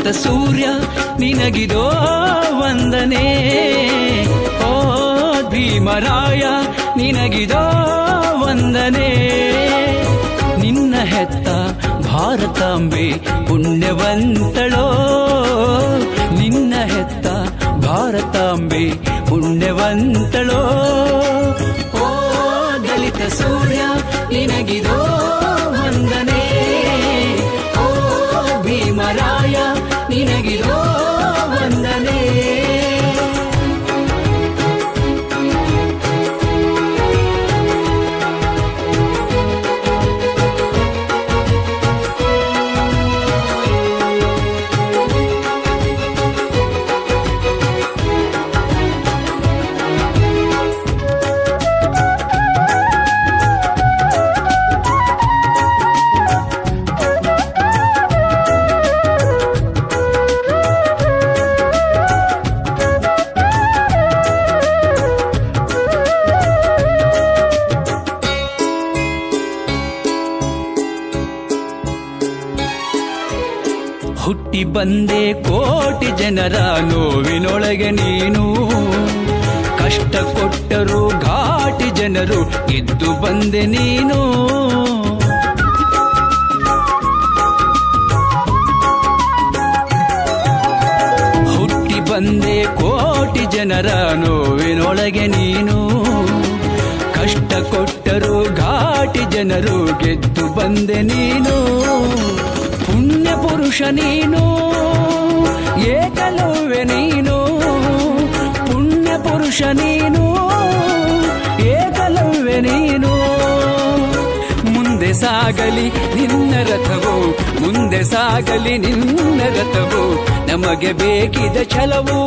ದಲಿತ ಸೂರ್ಯ ನಿನಗಿದೋ ವಂದನೆ. ಓ ಭೀಮರಾಯ ನಿನಗಿದೋ ವಂದನೆ. ನಿನ್ನ ಹೆತ್ತ ಭಾರತಾಂಬೆ ಪುಣ್ಯವಂತಳೋ, ನಿನ್ನ ಹೆತ್ತ ಭಾರತಾಂಬೆ ಪುಣ್ಯವಂತಳೋ. ಓ ದಲಿತ ಸೂರ್ಯ ನಿನಗಿದೋ ವಂದನೆ. ಓ ಭೀಮರಾಯ ನಿನಗಿದೋ ವಂದನೆ. ಹುಟ್ಟಿ ಬಂದೆ ಕೋಟಿ ಜನರ ನೋವಿನೊಳಗೆ ನೀನು, ಕಷ್ಟ ಕೊಟ್ಟರು ಘಾಟಿ ಜನರು ಗೆದ್ದು ಬಂದೆ ನೀನು. ಹುಟ್ಟಿ ಬಂದೆ ಕೋಟಿ ಜನರ ನೋವಿನೊಳಗೆ ನೀನು, ಕಷ್ಟ ಕೊಟ್ಟರು ಘಾಟಿ ಜನರು ಗೆದ್ದು ಬಂದೆ ನೀನು. ಪುಣ್ಯ ಪುರುಷ ನೀನು, ಏಕಲವ್ಯ ನೀನು. ಪುಣ್ಯ ಪುರುಷ ನೀನು, ಏಕಲವ್ಯ ನೀನು. ಮುಂದೆ ಸಾಗಲಿ ನಿನ್ನ ರಥವು, ಮುಂದೆ ಸಾಗಲಿ ನಿನ್ನ ರಥವು, ನಮಗೆ ಬೇಕಿದ ಛಲವು.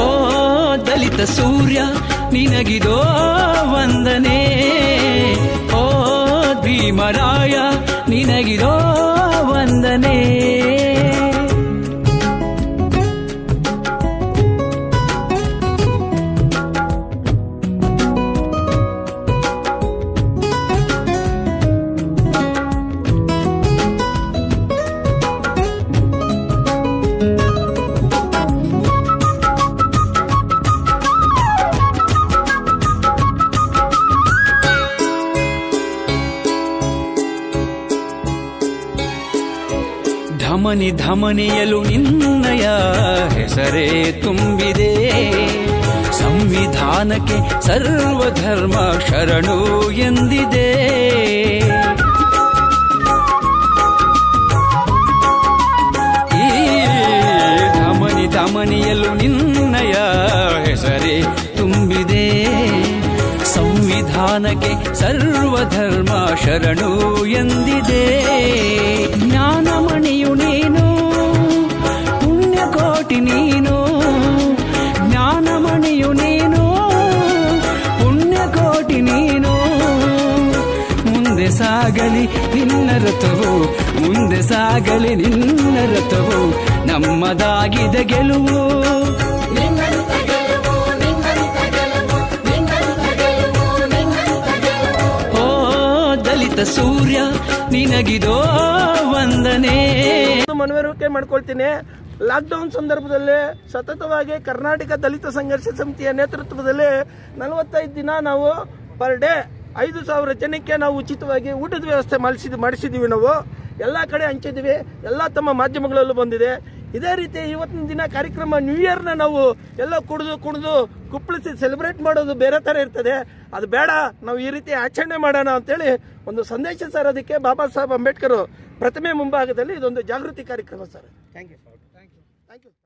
ಓ ದಲಿತ ಸೂರ್ಯ ನಿನಗಿದೋ ವಂದನೆ. ಓ ಭೀಮರಾಯ ನಿನಗಿದೋ ವಂದನೆ. ಧಮನಿ ಧಮನಿಯಲು ನಿನ್ನಯ ಹೆಸರೇ ತುಂಬಿದೆ. ಸಂವಿಧಾನಕ್ಕೆ ಸರ್ವಧರ್ಮ ಶರಣು ಎಂದಿದೆ. ಈ ಧಮನಿ ಧಮನಿಯಲು ನಿನ್ನಯ ಹೆಸರೇ ತುಂಬಿದೆ. ಸಂವಿಧಾನಕ್ಕೆ ಸರ್ವಧರ್ಮ ಶರಣು ಎಂದಿದೆ. ಜ್ಞಾನಮಣಿಯು ನೀನು, ಪುಣ್ಯಕೋಟಿ ನೀನು. ಜ್ಞಾನಮಣಿಯು ನೀನು, ಪುಣ್ಯಕೋಟಿ ನೀನು. ಮುಂದೆ ಸಾಗಲಿ ನಿನ್ನ ರಥವು, ಮುಂದೆ ಸಾಗಲಿ ನಿನ್ನ ರಥವು, ನಮ್ಮದಾಗಿದೆ ಗೆಲುವು. ದಲಿತ ಸೂರ್ಯ ನಿನಗಿದೋ ವಂದನೆ. ಮನವರಿಕೆ ಮಾಡ್ಕೊಳ್ತೀನಿ. ಲಾಕ್ಡೌನ್ ಸಂದರ್ಭದಲ್ಲಿ ಸತತವಾಗಿ ಕರ್ನಾಟಕ ದಲಿತ ಸಂಘರ್ಷ ಸಮಿತಿಯ ನೇತೃತ್ವದಲ್ಲಿ 45 ದಿನ ನಾವು ಪರ್ ಡೇ 5,000 ಜನಕ್ಕೆ ನಾವು ಉಚಿತವಾಗಿ ಊಟದ ವ್ಯವಸ್ಥೆ ಮಾಡಿಸಿದ್ದೀವಿ. ನಾವು ಎಲ್ಲ ಕಡೆ ಹಂಚಿದ್ದೀವಿ, ಎಲ್ಲ ತಮ್ಮ ಮಾಧ್ಯಮಗಳಲ್ಲೂ ಬಂದಿದೆ. ಇದೇ ರೀತಿ ಇವತ್ತಿನ ದಿನ ಕಾರ್ಯಕ್ರಮ ನ್ಯೂ ಇಯರ್ನ ನಾವು ಎಲ್ಲ ಕುಡಿದು ಕುಪ್ಪಳಿಸಿ ಸೆಲೆಬ್ರೇಟ್ ಮಾಡೋದು ಬೇರೆ ಥರ ಇರ್ತದೆ. ಅದು ಬೇಡ, ನಾವು ಈ ರೀತಿ ಆಚರಣೆ ಮಾಡೋಣ ಅಂತೇಳಿ ಒಂದು ಸಂದೇಶ ಸಾರೋದಕ್ಕೆ ಬಾಬಾ ಸಾಹೇಬ್ ಅಂಬೇಡ್ಕರ್ ಪ್ರತಿಮೆ ಮುಂಭಾಗದಲ್ಲಿ ಇದೊಂದು ಜಾಗೃತಿ ಕಾರ್ಯಕ್ರಮ ಸರ್. Thank you.